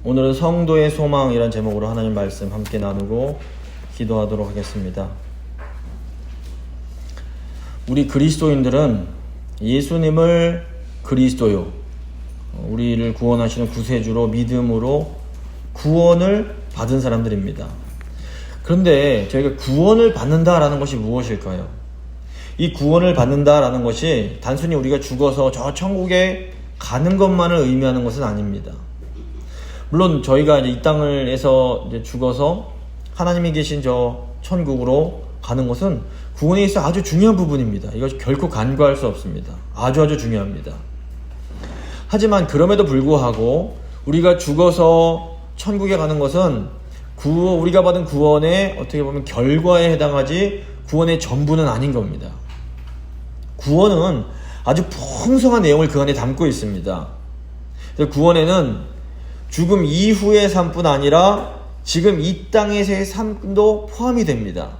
오늘은 성도의 소망이란 제목으로 하나님 말씀 함께 나누고 기도하도록 하겠습니다. 우리 그리스도인들은 예수님을 그리스도요, 우리를 구원하시는 구세주로 믿음으로 구원을 받은 사람들입니다. 그런데 저희가 구원을 받는다라는 것이 무엇일까요? 이 구원을 받는다라는 것이 단순히 우리가 죽어서 저 천국에 가는 것만을 의미하는 것은 아닙니다. 물론 저희가 이제 이 땅에서 이제 죽어서 하나님이 계신 저 천국으로 가는 것은 구원에 있어 아주 중요한 부분입니다. 이것이 결코 간과할 수 없습니다. 아주 중요합니다. 하지만 그럼에도 불구하고 우리가 죽어서 천국에 가는 것은 우리가 받은 구원의 어떻게 보면 결과에 해당하지 구원의 전부는 아닌 겁니다. 구원은 아주 풍성한 내용을 그 안에 담고 있습니다. 구원에는 죽음 이후의 삶뿐 아니라 지금 이 땅에서의 삶도 포함이 됩니다.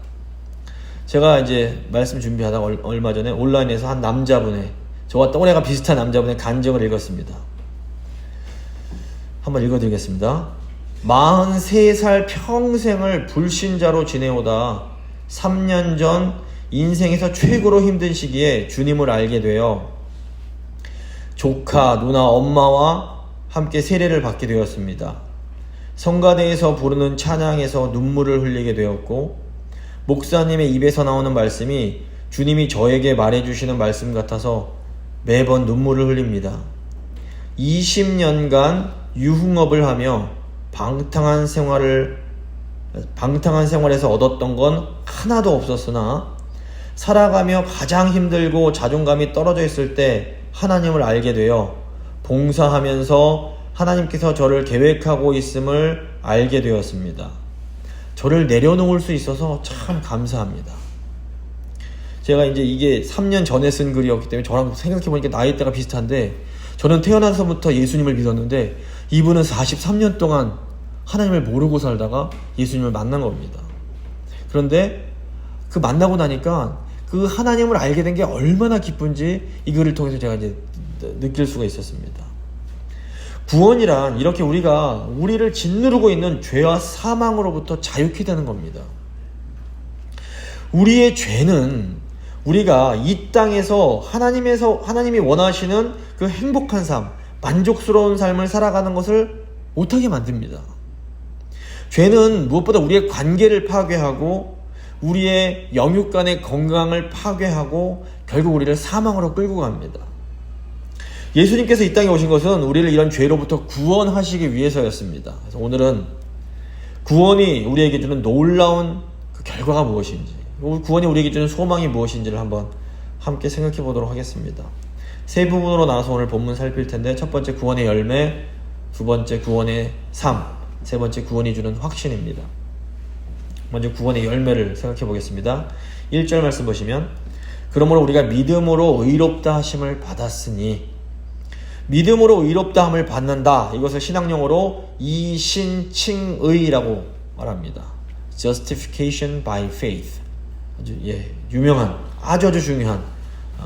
제가 이제 말씀 준비하다가 얼마 전에 온라인에서 한 남자분의, 저와 또래가 비슷한 남자분의 간증을 읽었습니다. 한번 읽어드리겠습니다. 43살 평생을 불신자로 지내오다 3년 전 인생에서 최고로 힘든 시기에 주님을 알게 되어 조카, 누나, 엄마와 함께 세례를 받게 되었습니다. 성가대에서 부르는 찬양에서 눈물을 흘리게 되었고, 목사님의 입에서 나오는 말씀이 주님이 저에게 말해주시는 말씀 같아서 매번 눈물을 흘립니다. 20년간 유흥업을 하며 방탕한 생활에서 얻었던 건 하나도 없었으나 살아가며 가장 힘들고 자존감이 떨어져 있을 때 하나님을 알게 되어 봉사하면서 하나님께서 저를 계획하고 있음을 알게 되었습니다. 저를 내려놓을 수 있어서 참 감사합니다. 제가 이제 이게 3년 전에 쓴 글이었기 때문에 저랑 생각해보니까 나이대가 비슷한데, 저는 태어나서부터 예수님을 믿었는데 이분은 43년 동안 하나님을 모르고 살다가 예수님을 만난 겁니다. 그런데 그 만나고 나니까 그 하나님을 알게 된 게 얼마나 기쁜지 이 글을 통해서 제가 이제 느낄 수가 있었습니다. 구원이란 이렇게 우리를 짓누르고 있는 죄와 사망으로부터 자유케 되는 겁니다. 우리의 죄는 우리가 이 땅에서 하나님이 원하시는 그 행복한 삶, 만족스러운 삶을 살아가는 것을 못하게 만듭니다. 죄는 무엇보다 우리의 관계를 파괴하고 우리의 영육 간의 건강을 파괴하고 결국 우리를 사망으로 끌고 갑니다. 예수님께서 이 땅에 오신 것은 우리를 이런 죄로부터 구원하시기 위해서였습니다. 그래서 오늘은 구원이 우리에게 주는 놀라운 그 결과가 무엇인지, 구원이 우리에게 주는 소망이 무엇인지를 한번 함께 생각해 보도록 하겠습니다. 세 부분으로 나눠서 오늘 본문 살필 텐데, 첫 번째 구원의 열매, 두 번째 구원의 삶, 세 번째 구원이 주는 확신입니다. 먼저 구원의 열매를 생각해 보겠습니다. 1절 말씀 보시면, 그러므로 우리가 믿음으로 의롭다 하심을 받았으니, 믿음으로 의롭다 함을 받는다, 이것을 신학용어로 이신칭의라고 말합니다. Justification by faith. 아주 유명한, 아주 중요한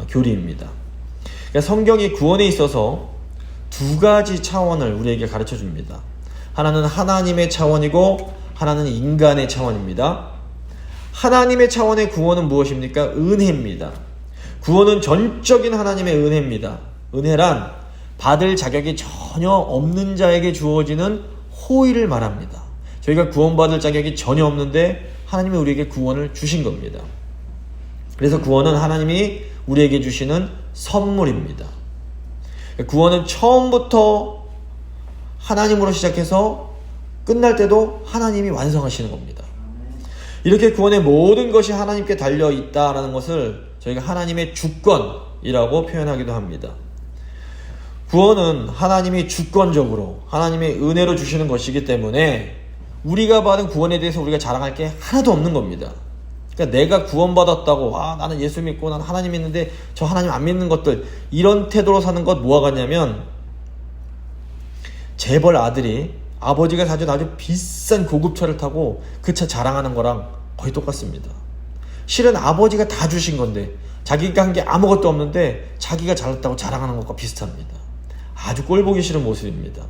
교리입니다. 그러니까 성경이 구원에 있어서 두 가지 차원을 우리에게 가르쳐 줍니다. 하나는 하나님의 차원이고 하나는 인간의 차원입니다. 하나님의 차원의 구원은 무엇입니까? 은혜입니다. 구원은 전적인 하나님의 은혜입니다. 은혜란 받을 자격이 전혀 없는 자에게 주어지는 호의를 말합니다. 저희가 구원받을 자격이 전혀 없는데 하나님이 우리에게 구원을 주신 겁니다. 그래서 구원은 하나님이 우리에게 주시는 선물입니다. 구원은 처음부터 하나님으로 시작해서 끝날 때도 하나님이 완성하시는 겁니다. 이렇게 구원의 모든 것이 하나님께 달려 있다라는 것을 저희가 하나님의 주권이라고 표현하기도 합니다. 구원은 하나님이 주권적으로 하나님의 은혜로 주시는 것이기 때문에 우리가 받은 구원에 대해서 우리가 자랑할 게 하나도 없는 겁니다. 그러니까 내가 구원받았다고, 나는 예수 믿고 난 하나님 믿는데 저 하나님 안 믿는 것들, 이런 태도로 사는 것 뭐가 같냐면, 재벌 아들이 아버지가 사준 아주 비싼 고급차를 타고 그 차 자랑하는 거랑 거의 똑같습니다. 실은 아버지가 다 주신 건데 자기가 한 게 아무것도 없는데 자기가 잘났다고 자랑하는 것과 비슷합니다. 아주 꼴보기 싫은 모습입니다.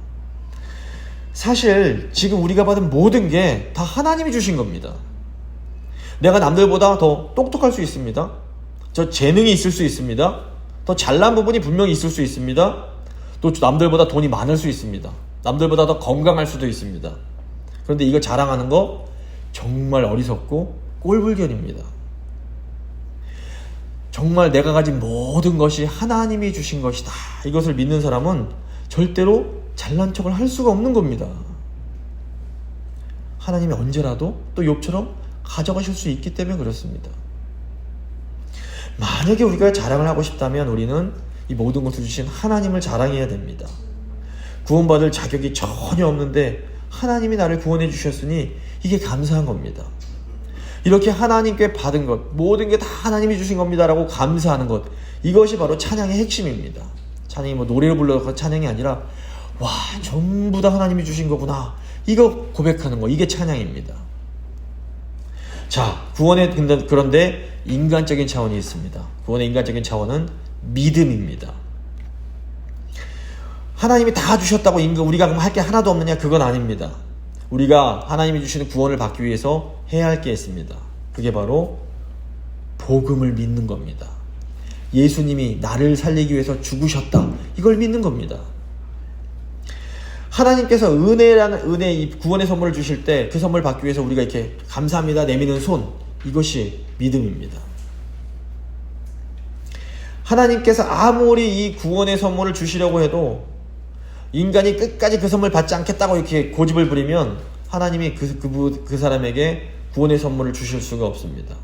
사실 지금 우리가 받은 모든 게 다 하나님이 주신 겁니다. 내가 남들보다 더 똑똑할 수 있습니다. 저 재능이 있을 수 있습니다. 더 잘난 부분이 분명히 있을 수 있습니다. 또 남들보다 돈이 많을 수 있습니다. 남들보다 더 건강할 수도 있습니다. 그런데 이거 자랑하는 거 정말 어리석고 꼴불견입니다. 정말 내가 가진 모든 것이 하나님이 주신 것이다, 이것을 믿는 사람은 절대로 잘난 척을 할 수가 없는 겁니다. 하나님이 언제라도 또 욥처럼 가져가실 수 있기 때문에 그렇습니다. 만약에 우리가 자랑을 하고 싶다면 우리는 이 모든 것을 주신 하나님을 자랑해야 됩니다. 구원받을 자격이 전혀 없는데 하나님이 나를 구원해 주셨으니 이게 감사한 겁니다. 이렇게 하나님께 받은 것, 모든 게 다 하나님이 주신 겁니다 라고 감사하는 것, 이것이 바로 찬양의 핵심입니다. 찬양이 뭐 노래를 불러서 찬양이 아니라 와, 전부 다 하나님이 주신 거구나, 이거 고백하는 거, 이게 찬양입니다. 자, 구원의, 그런데 인간적인 차원이 있습니다. 구원의 인간적인 차원은 믿음입니다. 하나님이 다 주셨다고 우리가 그럼 할 게 하나도 없느냐? 그건 아닙니다. 우리가 하나님이 주시는 구원을 받기 위해서 해야 할 게 있습니다. 그게 바로 복음을 믿는 겁니다. 예수님이 나를 살리기 위해서 죽으셨다, 이걸 믿는 겁니다. 하나님께서 은혜, 이 구원의 선물을 주실 때 그 선물 받기 위해서 우리가 이렇게 감사합니다 내미는 손, 이것이 믿음입니다. 하나님께서 아무리 이 구원의 선물을 주시려고 해도 인간이 끝까지 그 선물 받지 않겠다고 이렇게 고집을 부리면 하나님이 그 사람에게 구원의 선물을 주실 수가 없습니다.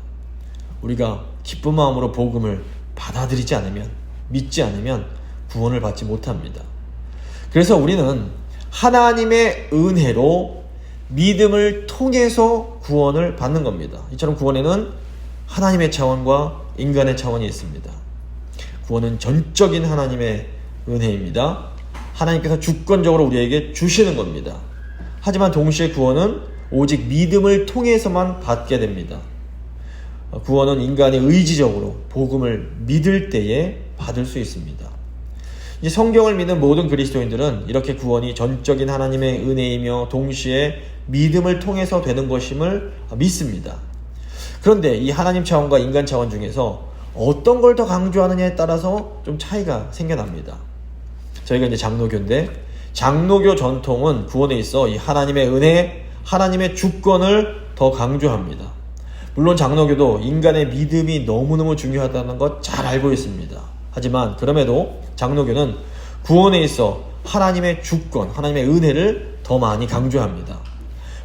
우리가 기쁜 마음으로 복음을 받아들이지 않으면, 믿지 않으면 구원을 받지 못합니다. 그래서 우리는 하나님의 은혜로 믿음을 통해서 구원을 받는 겁니다. 이처럼 구원에는 하나님의 차원과 인간의 차원이 있습니다. 구원은 전적인 하나님의 은혜입니다. 하나님께서 주권적으로 우리에게 주시는 겁니다. 하지만 동시에 구원은 오직 믿음을 통해서만 받게 됩니다. 구원은 인간이 의지적으로 복음을 믿을 때에 받을 수 있습니다. 이 성경을 믿는 모든 그리스도인들은 이렇게 구원이 전적인 하나님의 은혜이며 동시에 믿음을 통해서 되는 것임을 믿습니다. 그런데 이 하나님 차원과 인간 차원 중에서 어떤 걸 더 강조하느냐에 따라서 좀 차이가 생겨납니다. 저희가 이제 장로교인데, 장로교 전통은 구원에 있어 이 하나님의 은혜, 하나님의 주권을 더 강조합니다. 물론 장로교도 인간의 믿음이 너무너무 중요하다는 것 잘 알고 있습니다. 하지만 그럼에도 장로교는 구원에 있어 하나님의 주권, 하나님의 은혜를 더 많이 강조합니다.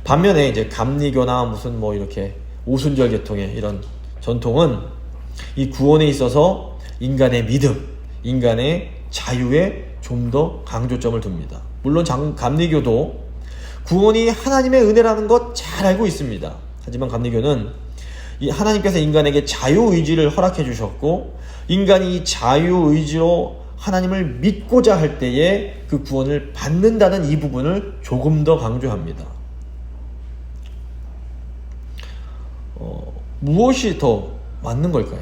반면에 이제 감리교나 무슨 뭐 이렇게 오순절 계통의 이런 전통은 이 구원에 있어서 인간의 믿음, 인간의 자유에 좀 더 강조점을 둡니다. 물론 감리교도 구원이 하나님의 은혜라는 것 잘 알고 있습니다. 하지만 감리교는 이 하나님께서 인간에게 자유의지를 허락해 주셨고, 인간이 이 자유의지로 하나님을 믿고자 할 때에 그 구원을 받는다는 이 부분을 조금 더 강조합니다. 무엇이 더 맞는 걸까요?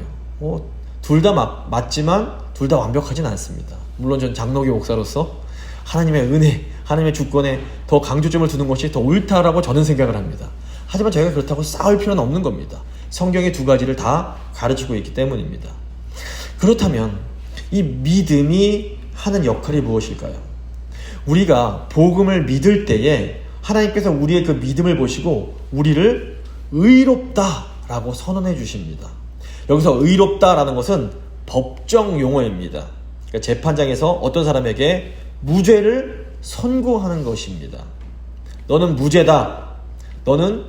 둘 다 맞지만 둘 다 완벽하진 않습니다. 물론 전 장로교 목사로서 하나님의 은혜, 하나님의 주권에 더 강조점을 두는 것이 더 옳다라고 저는 생각을 합니다. 하지만 저희가 그렇다고 싸울 필요는 없는 겁니다. 성경의 두 가지를 다 가르치고 있기 때문입니다. 그렇다면 이 믿음이 하는 역할이 무엇일까요? 우리가 복음을 믿을 때에 하나님께서 우리의 그 믿음을 보시고 우리를 의롭다라고 선언해 주십니다. 여기서 의롭다라는 것은 법정 용어입니다. 그러니까 재판장에서 어떤 사람에게 무죄를 선고하는 것입니다. 너는 무죄다, 너는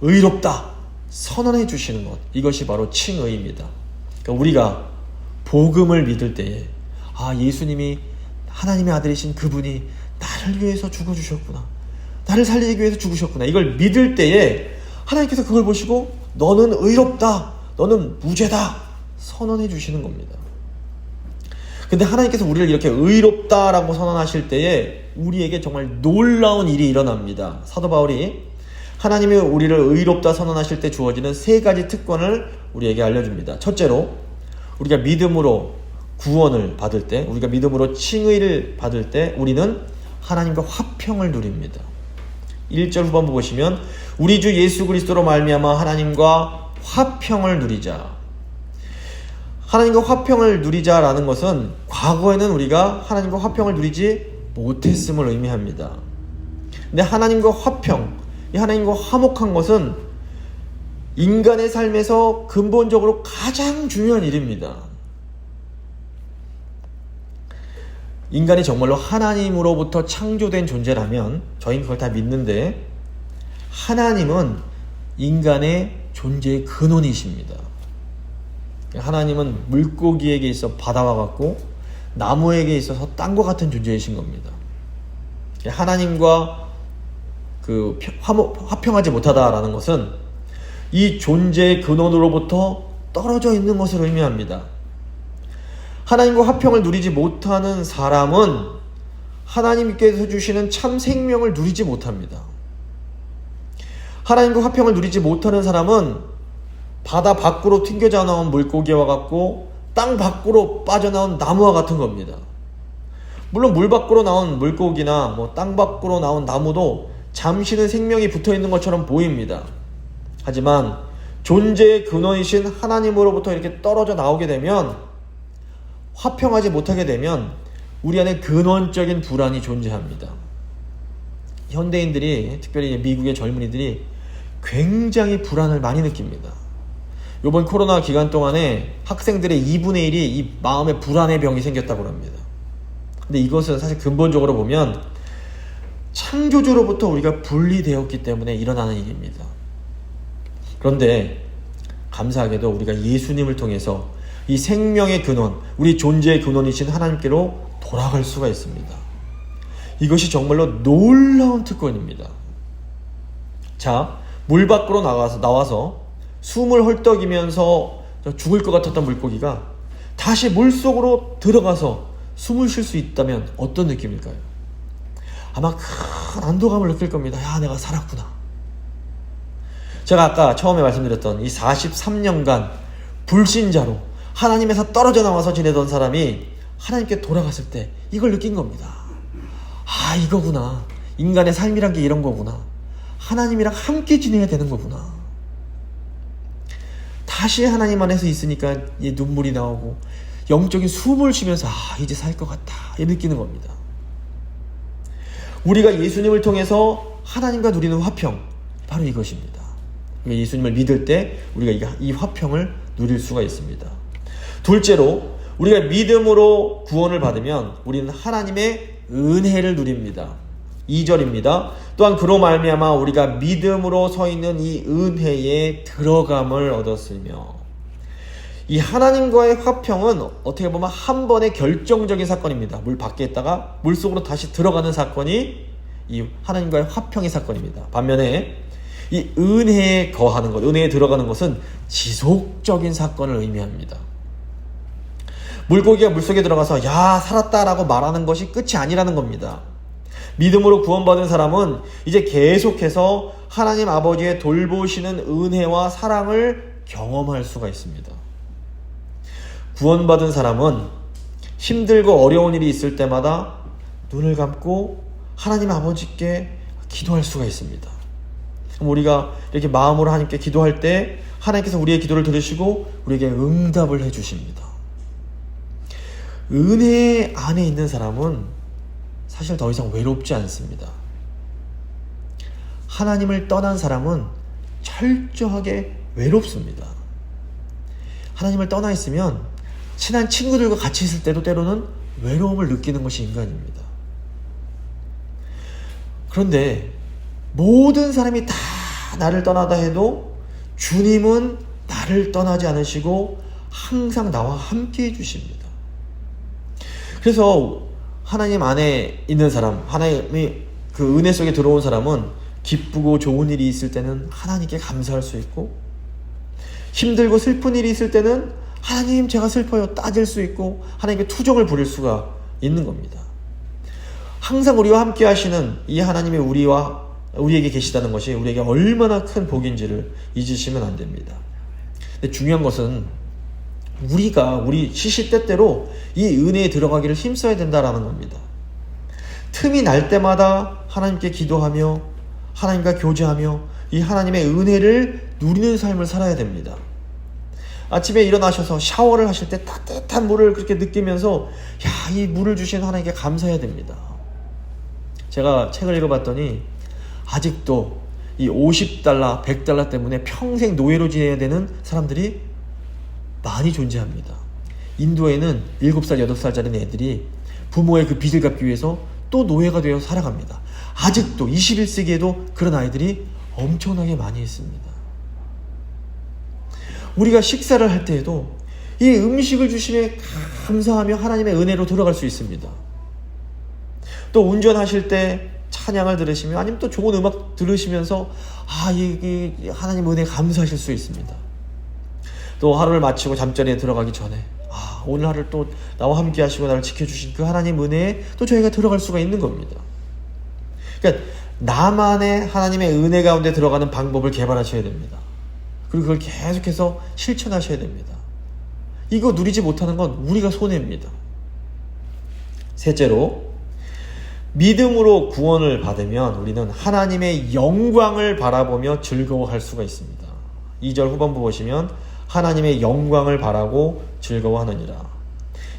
의롭다 선언해 주시는 것, 이것이 바로 칭의입니다. 그러니까 우리가 복음을 믿을 때에 예수님이 하나님의 아들이신 그분이 나를 위해서 죽어주셨구나, 나를 살리기 위해서 죽으셨구나, 이걸 믿을 때에 하나님께서 그걸 보시고 너는 의롭다, 너는 무죄다 선언해 주시는 겁니다. 근데 하나님께서 우리를 이렇게 의롭다라고 선언하실 때에 우리에게 정말 놀라운 일이 일어납니다. 사도 바울이 하나님이 우리를 의롭다 선언하실 때 주어지는 세 가지 특권을 우리에게 알려줍니다. 첫째로, 우리가 믿음으로 구원을 받을 때, 우리가 믿음으로 칭의를 받을 때 우리는 하나님과 화평을 누립니다. 1절 후반부 보시면 우리 주 예수 그리스도로 말미암아 하나님과 화평을 누리자. 하나님과 화평을 누리자라는 것은 과거에는 우리가 하나님과 화평을 누리지 못했음을 의미합니다. 근데 하나님과 화평, 이 하나님과 화목한 것은 인간의 삶에서 근본적으로 가장 중요한 일입니다. 인간이 정말로 하나님으로부터 창조된 존재라면 저희는 그걸 다 믿는데, 하나님은 인간의 존재의 근원이십니다. 하나님은 물고기에게 있어 바다와 같고 나무에게 있어서 땅과 같은 존재이신 겁니다. 하나님과 화평하지 못하다라는 것은 이 존재의 근원으로부터 떨어져 있는 것을 의미합니다. 하나님과 화평을 누리지 못하는 사람은 하나님께서 주시는 참 생명을 누리지 못합니다. 하나님과 화평을 누리지 못하는 사람은 바다 밖으로 튕겨져 나온 물고기와 같고 땅 밖으로 빠져나온 나무와 같은 겁니다. 물론 물 밖으로 나온 물고기나 땅 밖으로 나온 나무도 잠시는 생명이 붙어있는 것처럼 보입니다. 하지만 존재의 근원이신 하나님으로부터 이렇게 떨어져 나오게 되면, 화평하지 못하게 되면 우리 안에 근원적인 불안이 존재합니다. 현대인들이, 특별히 미국의 젊은이들이 굉장히 불안을 많이 느낍니다. 이번 코로나 기간 동안에 학생들의 2분의 1이 이 마음의 불안의 병이 생겼다고 합니다. 근데 이것은 사실 근본적으로 보면 창조주로부터 우리가 분리되었기 때문에 일어나는 일입니다. 그런데 감사하게도 우리가 예수님을 통해서 이 생명의 근원, 우리 존재의 근원이신 하나님께로 돌아갈 수가 있습니다. 이것이 정말로 놀라운 특권입니다. 자, 물 밖으로 나와서 숨을 헐떡이면서 죽을 것 같았던 물고기가 다시 물속으로 들어가서 숨을 쉴 수 있다면 어떤 느낌일까요? 아마 큰 안도감을 느낄 겁니다. 야, 내가 살았구나. 제가 아까 처음에 말씀드렸던 이 43년간 불신자로 하나님에서 떨어져 나와서 지내던 사람이 하나님께 돌아갔을 때 이걸 느낀 겁니다. 아, 이거구나. 인간의 삶이란 게 이런 거구나. 하나님이랑 함께 지내야 되는 거구나. 다시 하나님 안에서 있으니까 눈물이 나오고 영적인 숨을 쉬면서 이제 살 것 같다, 이렇게 느끼는 겁니다. 우리가 예수님을 통해서 하나님과 누리는 화평, 바로 이것입니다. 예수님을 믿을 때 우리가 이 화평을 누릴 수가 있습니다. 둘째로, 우리가 믿음으로 구원을 받으면 우리는 하나님의 은혜를 누립니다. 2절입니다. 또한 그로 말미암아 우리가 믿음으로 서 있는 이 은혜에 들어감을 얻었으며. 이 하나님과의 화평은 어떻게 보면 한 번의 결정적인 사건입니다. 물 밖에 있다가 물속으로 다시 들어가는 사건이 이 하나님과의 화평의 사건입니다. 반면에 이 은혜에 거하는 것, 은혜에 들어가는 것은 지속적인 사건을 의미합니다. 물고기가 물속에 들어가서 야, 살았다라고 말하는 것이 끝이 아니라는 겁니다. 믿음으로 구원받은 사람은 이제 계속해서 하나님 아버지의 돌보시는 은혜와 사랑을 경험할 수가 있습니다. 구원받은 사람은 힘들고 어려운 일이 있을 때마다 눈을 감고 하나님 아버지께 기도할 수가 있습니다. 우리가 이렇게 마음으로 하나님께 기도할 때 하나님께서 우리의 기도를 들으시고 우리에게 응답을 해주십니다. 은혜 안에 있는 사람은 사실 더 이상 외롭지 않습니다. 하나님을 떠난 사람은 철저하게 외롭습니다. 하나님을 떠나 있으면 친한 친구들과 같이 있을 때도 때로는 외로움을 느끼는 것이 인간입니다. 그런데 모든 사람이 다 나를 떠나다 해도 주님은 나를 떠나지 않으시고 항상 나와 함께 해주십니다. 그래서 하나님 안에 있는 사람, 하나님의 그 은혜 속에 들어온 사람은 기쁘고 좋은 일이 있을 때는 하나님께 감사할 수 있고, 힘들고 슬픈 일이 있을 때는 하나님 제가 슬퍼요 따질 수 있고 하나님께 투정을 부릴 수가 있는 겁니다. 항상 우리와 함께 하시는 이 하나님이 우리에게 계시다는 것이 우리에게 얼마나 큰 복인지를 잊으시면 안 됩니다. 근데 중요한 것은 우리 시시때때로 이 은혜에 들어가기를 힘써야 된다라는 겁니다. 틈이 날 때마다 하나님께 기도하며 하나님과 교제하며 이 하나님의 은혜를 누리는 삶을 살아야 됩니다. 아침에 일어나셔서 샤워를 하실 때 따뜻한 물을 그렇게 느끼면서 이 물을 주신 하나님께 감사해야 됩니다. 제가 책을 읽어봤더니 아직도 이 $50, $100 때문에 평생 노예로 지내야 되는 사람들이 많이 존재합니다. 인도에는 7살, 8살짜리 애들이 부모의 그 빚을 갚기 위해서 또 노예가 되어 살아갑니다. 아직도 21세기에도 그런 아이들이 엄청나게 많이 있습니다. 우리가 식사를 할 때에도 이 음식을 주심에 감사하며 하나님의 은혜로 들어갈 수 있습니다. 또 운전하실 때 찬양을 들으시며 아니면 또 좋은 음악 들으시면서 이 하나님 은혜 감사하실 수 있습니다. 또 하루를 마치고 잠자리에 들어가기 전에 오늘 하루를 또 나와 함께 하시고 나를 지켜주신 그 하나님 은혜에 또 저희가 들어갈 수가 있는 겁니다. 그러니까 나만의 하나님의 은혜 가운데 들어가는 방법을 개발하셔야 됩니다. 그리고 그걸 계속해서 실천하셔야 됩니다. 이거 누리지 못하는 건 우리가 손해입니다. 셋째로, 믿음으로 구원을 받으면 우리는 하나님의 영광을 바라보며 즐거워할 수가 있습니다. 2절 후반부 보시면 하나님의 영광을 바라고 즐거워하느니라.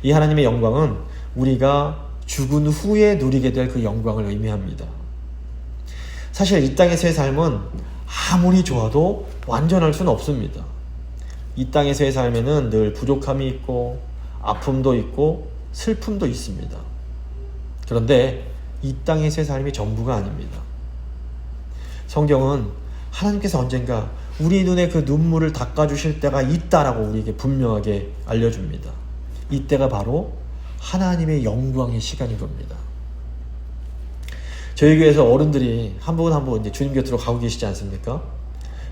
이 하나님의 영광은 우리가 죽은 후에 누리게 될 그 영광을 의미합니다. 사실 이 땅에서의 삶은 아무리 좋아도 완전할 수는 없습니다. 이 땅에서의 삶에는 늘 부족함이 있고 아픔도 있고 슬픔도 있습니다. 그런데 이 땅에서의 삶이 전부가 아닙니다. 성경은 하나님께서 언젠가 우리 눈에 그 눈물을 닦아주실 때가 있다라고 우리에게 분명하게 알려줍니다. 이때가 바로 하나님의 영광의 시간인 겁니다. 저희 교회에서 어른들이 한 분 한 분 이제 주님 곁으로 가고 계시지 않습니까?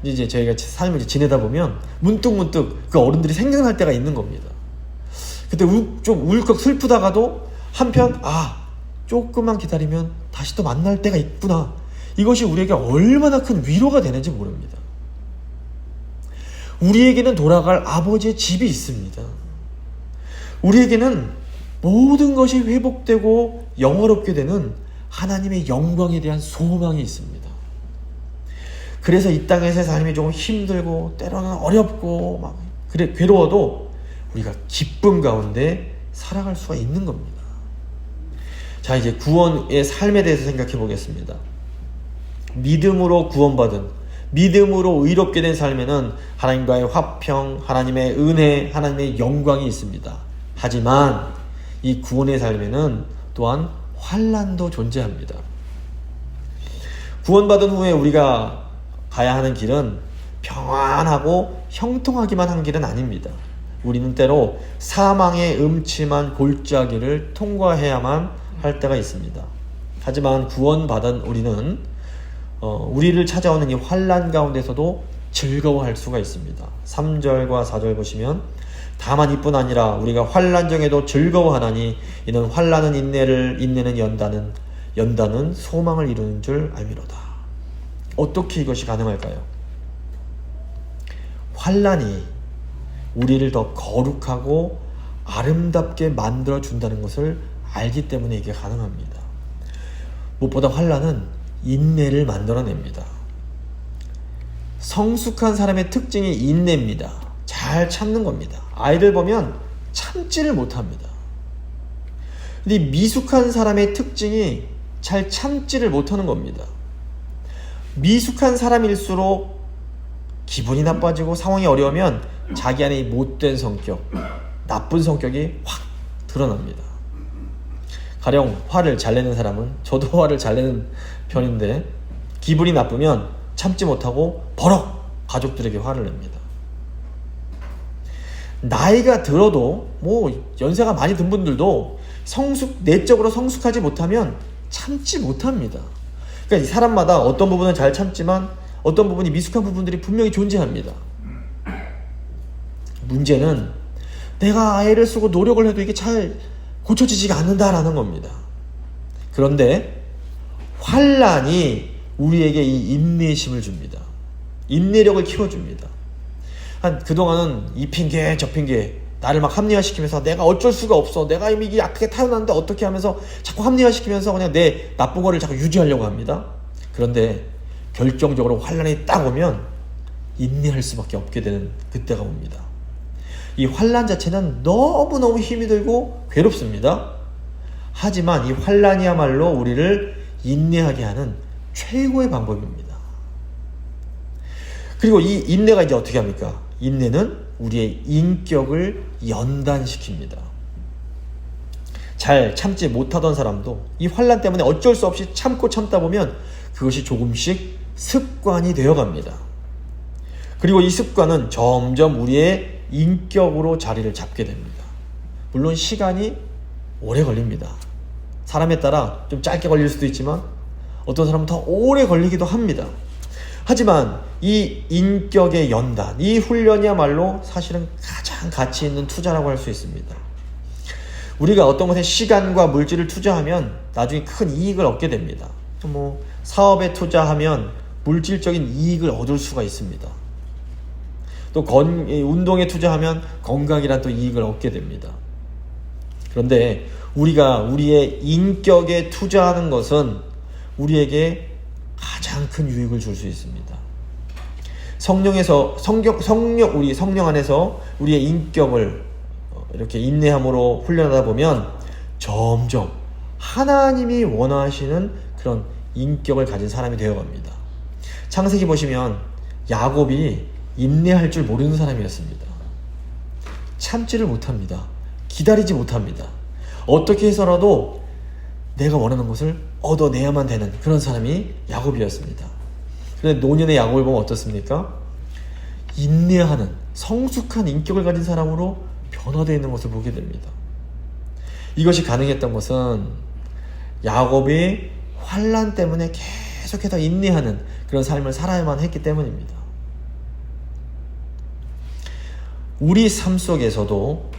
이제 저희가 삶을 지내다 보면 문득 그 어른들이 생각날 때가 있는 겁니다. 그때 좀 울컥 슬프다가도 한편 조금만 기다리면 다시 또 만날 때가 있구나. 이것이 우리에게 얼마나 큰 위로가 되는지 모릅니다. 우리에게는 돌아갈 아버지의 집이 있습니다. 우리에게는 모든 것이 회복되고 영화롭게 되는 하나님의 영광에 대한 소망이 있습니다. 그래서 이 땅에서의 삶이 조금 힘들고 때로는 어렵고 괴로워도 우리가 기쁨 가운데 살아갈 수가 있는 겁니다. 자, 이제 구원의 삶에 대해서 생각해 보겠습니다. 믿음으로 구원받은, 믿음으로 의롭게 된 삶에는 하나님과의 화평, 하나님의 은혜, 하나님의 영광이 있습니다. 하지만 이 구원의 삶에는 또한 환난도 존재합니다. 구원받은 후에 우리가 가야 하는 길은 평안하고 형통하기만 한 길은 아닙니다. 우리는 때로 사망의 음침한 골짜기를 통과해야만 할 때가 있습니다. 하지만 구원받은 우리는 우리를 찾아오는 이 환난 가운데서도 즐거워할 수가 있습니다. 3절과 4절 보시면 다만 이뿐 아니라 우리가 환난 중에도 즐거워하나니 이는 환난은 인내를, 인내는 연단은 소망을 이루는 줄 알미로다. 어떻게 이것이 가능할까요? 환난이 우리를 더 거룩하고 아름답게 만들어준다는 것을 알기 때문에 이게 가능합니다. 무엇보다 환난은 인내를 만들어냅니다. 성숙한 사람의 특징이 인내입니다. 잘 참는 겁니다. 아이들 보면 참지를 못합니다. 근데 미숙한 사람의 특징이 잘 참지를 못하는 겁니다. 미숙한 사람일수록 기분이 나빠지고 상황이 어려우면 자기 안에 못된 성격, 나쁜 성격이 확 드러납니다. 가령 화를 잘 내는 사람은, 저도 화를 잘 내는 편인데 기분이 나쁘면 참지 못하고 버럭 가족들에게 화를 냅니다. 나이가 들어도 연세가 많이 든 분들도 내적으로 성숙하지 못하면 참지 못합니다. 그러니까 이 사람마다 어떤 부분은 잘 참지만 어떤 부분이 미숙한 부분들이 분명히 존재합니다. 문제는 내가 애를 쓰고 노력을 해도 이게 잘 고쳐지지가 않는다라는 겁니다. 그런데 환난이 우리에게 이 인내심을 줍니다. 인내력을 키워줍니다. 그동안은 이 핑계 저 핑계 나를 막 합리화시키면서 내가 어쩔 수가 없어, 내가 이미 약하게 타고났는데 어떻게 하면서 자꾸 합리화시키면서 그냥 내 나쁜 거를 자꾸 유지하려고 합니다. 그런데 결정적으로 환란이 딱 오면 인내할 수밖에 없게 되는 그때가 옵니다. 이 환란 자체는 너무너무 힘이 들고 괴롭습니다. 하지만 이 환란이야말로 우리를 인내하게 하는 최고의 방법입니다. 그리고 이 인내가 이제 어떻게 합니까? 인내는 우리의 인격을 연단시킵니다. 잘 참지 못하던 사람도 이 환란 때문에 어쩔 수 없이 참다 보면 그것이 조금씩 습관이 되어갑니다. 그리고 이 습관은 점점 우리의 인격으로 자리를 잡게 됩니다. 물론 시간이 오래 걸립니다. 사람에 따라 좀 짧게 걸릴 수도 있지만 어떤 사람은 더 오래 걸리기도 합니다. 하지만 이 인격의 연단, 이 훈련이야말로 사실은 가장 가치 있는 투자라고 할 수 있습니다. 우리가 어떤 것에 시간과 물질을 투자하면 나중에 큰 이익을 얻게 됩니다. 사업에 투자하면 물질적인 이익을 얻을 수가 있습니다. 또 운동에 투자하면 건강이란 또 이익을 얻게 됩니다. 그런데 우리가 우리의 인격에 투자하는 것은 우리에게 가장 큰 유익을 줄 수 있습니다. 우리 성령 안에서 우리의 인격을 이렇게 인내함으로 훈련하다 보면 점점 하나님이 원하시는 그런 인격을 가진 사람이 되어갑니다. 창세기 보시면 야곱이 인내할 줄 모르는 사람이었습니다. 참지를 못합니다. 기다리지 못합니다. 어떻게 해서라도 내가 원하는 것을 얻어내야만 되는 그런 사람이 야곱이었습니다. 그런데 노년의 야곱을 보면 어떻습니까? 인내하는 성숙한 인격을 가진 사람으로 변화되어 있는 것을 보게 됩니다. 이것이 가능했던 것은 야곱이 환난 때문에 계속해서 인내하는 그런 삶을 살아야만 했기 때문입니다. 우리 삶 속에서도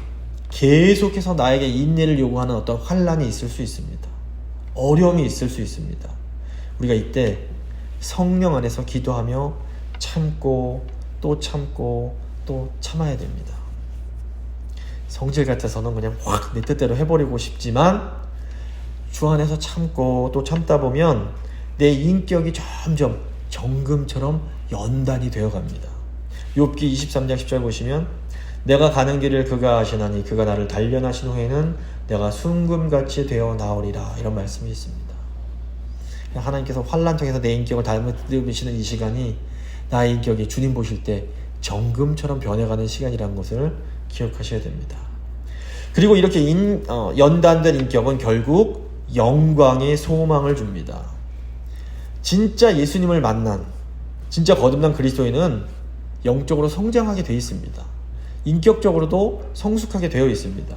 계속해서 나에게 인내를 요구하는 어떤 환난이 있을 수 있습니다. 어려움이 있을 수 있습니다. 우리가 이때 성령 안에서 기도하며 참고 또 참고 또 참아야 됩니다. 성질 같아서는 그냥 확 내 뜻대로 해버리고 싶지만 주 안에서 참고 또 참다 보면 내 인격이 점점 정금처럼 연단이 되어갑니다. 욥기 23장 10절 보시면 내가 가는 길을 그가 아시나니 그가 나를 단련하신 후에는 내가 순금같이 되어 나오리라, 이런 말씀이 있습니다. 하나님께서 환난 통해서 내 인격을 다듬으시는 이 시간이 나의 인격이 주님 보실 때 정금처럼 변해가는 시간이라는 것을 기억하셔야 됩니다. 그리고 이렇게 연단된 인격은 결국 영광의 소망을 줍니다. 진짜 예수님을 만난, 진짜 거듭난 그리스도인은 영적으로 성장하게 되어 있습니다. 인격적으로도 성숙하게 되어 있습니다.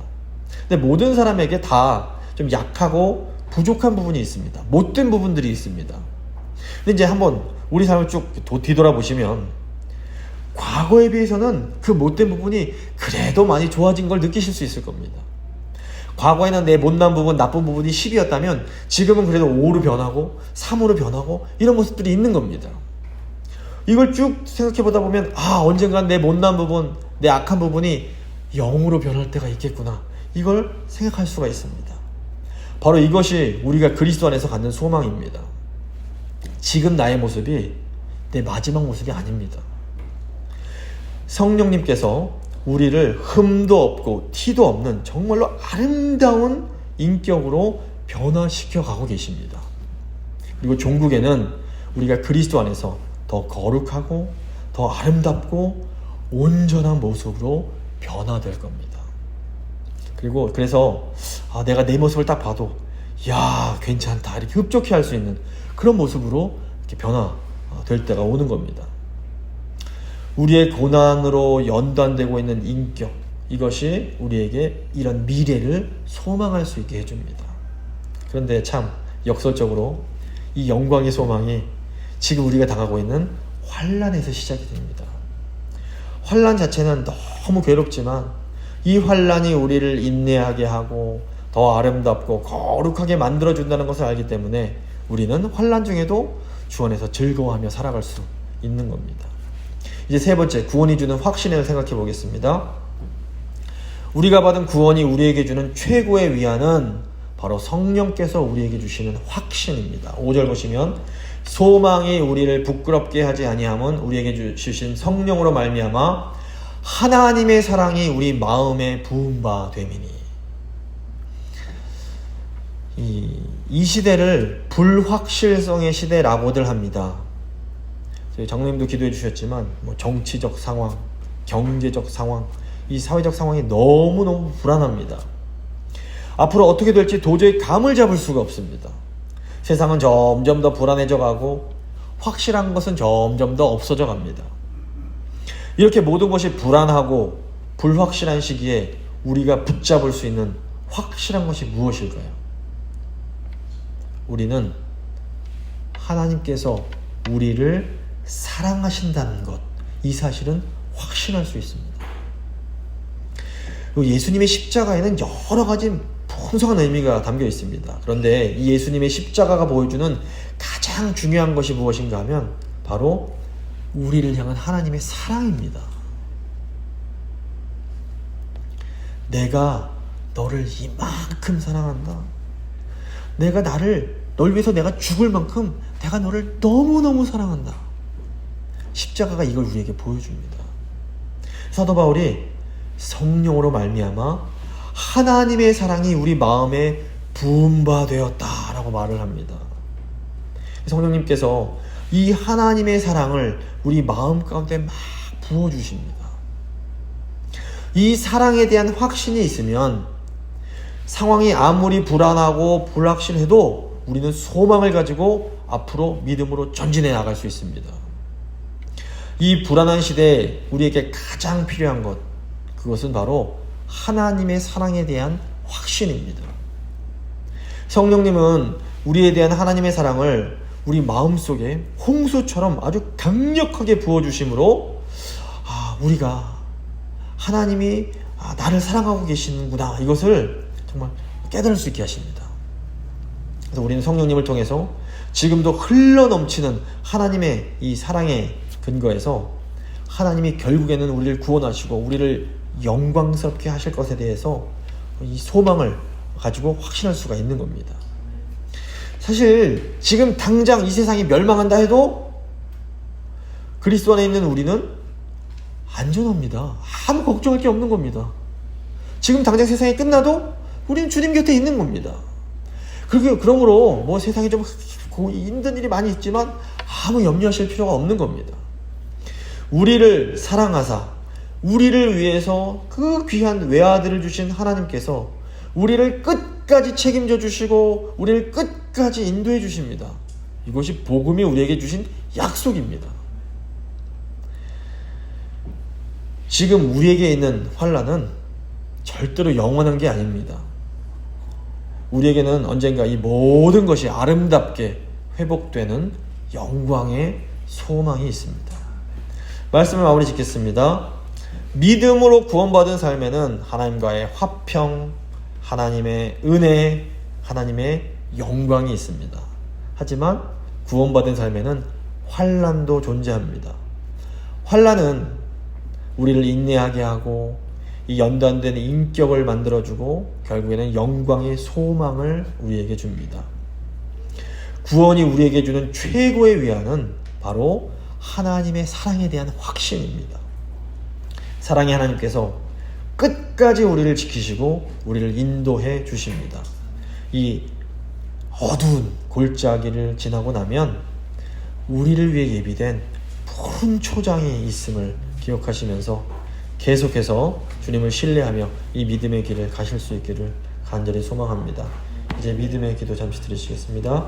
근데 모든 사람에게 다 좀 약하고 부족한 부분이 있습니다. 못된 부분들이 있습니다. 근데 이제 한번 우리 삶을 쭉 뒤돌아보시면 과거에 비해서는 그 못된 부분이 그래도 많이 좋아진 걸 느끼실 수 있을 겁니다. 과거에는 내 못난 부분, 나쁜 부분이 10이었다면 지금은 그래도 5로 변하고 3으로 변하고 이런 모습들이 있는 겁니다. 이걸 쭉 생각해 보다 보면 언젠간 내 못난 부분, 내 악한 부분이 0으로 변할 때가 있겠구나, 이걸 생각할 수가 있습니다. 바로 이것이 우리가 그리스도 안에서 갖는 소망입니다. 지금 나의 모습이 내 마지막 모습이 아닙니다. 성령님께서 우리를 흠도 없고 티도 없는 정말로 아름다운 인격으로 변화시켜 가고 계십니다. 그리고 종국에는 우리가 그리스도 안에서 더 거룩하고 더 아름답고 온전한 모습으로 변화될 겁니다. 그래서 내가 내 모습을 딱 봐도 괜찮다, 이렇게 흡족해 할 수 있는 그런 모습으로 이렇게 변화될 때가 오는 겁니다. 우리의 고난으로 연단되고 있는 인격, 이것이 우리에게 이런 미래를 소망할 수 있게 해줍니다. 그런데 참 역설적으로 이 영광의 소망이 지금 우리가 당하고 있는 환난에서 시작이 됩니다. 환난 자체는 너무 괴롭지만 이 환난이 우리를 인내하게 하고 더 아름답고 거룩하게 만들어준다는 것을 알기 때문에 우리는 환난 중에도 주 안에서 즐거워하며 살아갈 수 있는 겁니다. 이제 세 번째, 구원이 주는 확신을 생각해 보겠습니다. 우리가 받은 구원이 우리에게 주는 최고의 위안은 바로 성령께서 우리에게 주시는 확신입니다. 5절 보시면 소망이 우리를 부끄럽게 하지 아니함은 우리에게 주신 성령으로 말미암아 하나님의 사랑이 우리 마음에 부은 바 됨이니. 이 시대를 불확실성의 시대라고들 합니다. 저희 장로님도 기도해 주셨지만 정치적 상황, 경제적 상황, 이 사회적 상황이 너무너무 불안합니다. 앞으로 어떻게 될지 도저히 감을 잡을 수가 없습니다. 세상은 점점 더 불안해져 가고 확실한 것은 점점 더 없어져 갑니다. 이렇게 모든 것이 불안하고 불확실한 시기에 우리가 붙잡을 수 있는 확실한 것이 무엇일까요? 우리는 하나님께서 우리를 사랑하신다는 것, 이 사실은 확신할 수 있습니다. 예수님의 십자가에는 여러 가지 풍성한 의미가 담겨 있습니다. 그런데 이 예수님의 십자가가 보여주는 가장 중요한 것이 무엇인가 하면 바로 우리를 향한 하나님의 사랑입니다. 내가 너를 이만큼 사랑한다. 내가 널 위해서 내가 죽을 만큼 내가 너를 너무너무 사랑한다. 십자가가 이걸 우리에게 보여줍니다. 사도 바울이 성령으로 말미암아 하나님의 사랑이 우리 마음에 부은 바 되었다라고 말을 합니다. 성령님께서 이 하나님의 사랑을 우리 마음 가운데 막 부어주십니다. 이 사랑에 대한 확신이 있으면 상황이 아무리 불안하고 불확실해도 우리는 소망을 가지고 앞으로 믿음으로 전진해 나갈 수 있습니다. 이 불안한 시대에 우리에게 가장 필요한 것, 그것은 바로 하나님의 사랑에 대한 확신입니다. 성령님은 우리에 대한 하나님의 사랑을 우리 마음속에 홍수처럼 아주 강력하게 부어주심으로 우리가 하나님이 나를 사랑하고 계시는구나, 이것을 정말 깨달을 수 있게 하십니다. 그래서 우리는 성령님을 통해서 지금도 흘러넘치는 하나님의 이 사랑의 근거에서 하나님이 결국에는 우리를 구원하시고 우리를 영광스럽게 하실 것에 대해서 이 소망을 가지고 확신할 수가 있는 겁니다. 사실 지금 당장 이 세상이 멸망한다 해도 그리스도 안에 있는 우리는 안전합니다. 아무 걱정할 게 없는 겁니다. 지금 당장 세상이 끝나도 우리는 주님 곁에 있는 겁니다. 그러므로 세상에 좀 힘든 일이 많이 있지만 아무 염려하실 필요가 없는 겁니다. 우리를 사랑하사 우리를 위해서 그 귀한 외아들을 주신 하나님께서 우리를 끝까지 책임져 주시고 우리를 끝까지 인도해 주십니다. 이것이 복음이 우리에게 주신 약속입니다. 지금 우리에게 있는 환난은 절대로 영원한 게 아닙니다. 우리에게는 언젠가 이 모든 것이 아름답게 회복되는 영광의 소망이 있습니다. 말씀을 마무리 짓겠습니다. 믿음으로 구원받은 삶에는 하나님과의 화평, 하나님의 은혜, 하나님의 영광이 있습니다. 하지만 구원받은 삶에는 환난도 존재합니다. 환난은 우리를 인내하게 하고 이 연단된 인격을 만들어주고 결국에는 영광의 소망을 우리에게 줍니다. 구원이 우리에게 주는 최고의 위안은 바로 하나님의 사랑에 대한 확신입니다. 사랑의 하나님께서 끝까지 우리를 지키시고 우리를 인도해 주십니다. 이 어두운 골짜기를 지나고 나면 우리를 위해 예비된 푸른 초장이 있음을 기억하시면서 계속해서 주님을 신뢰하며 이 믿음의 길을 가실 수 있기를 간절히 소망합니다. 이제 믿음의 기도 잠시 드리시겠습니다.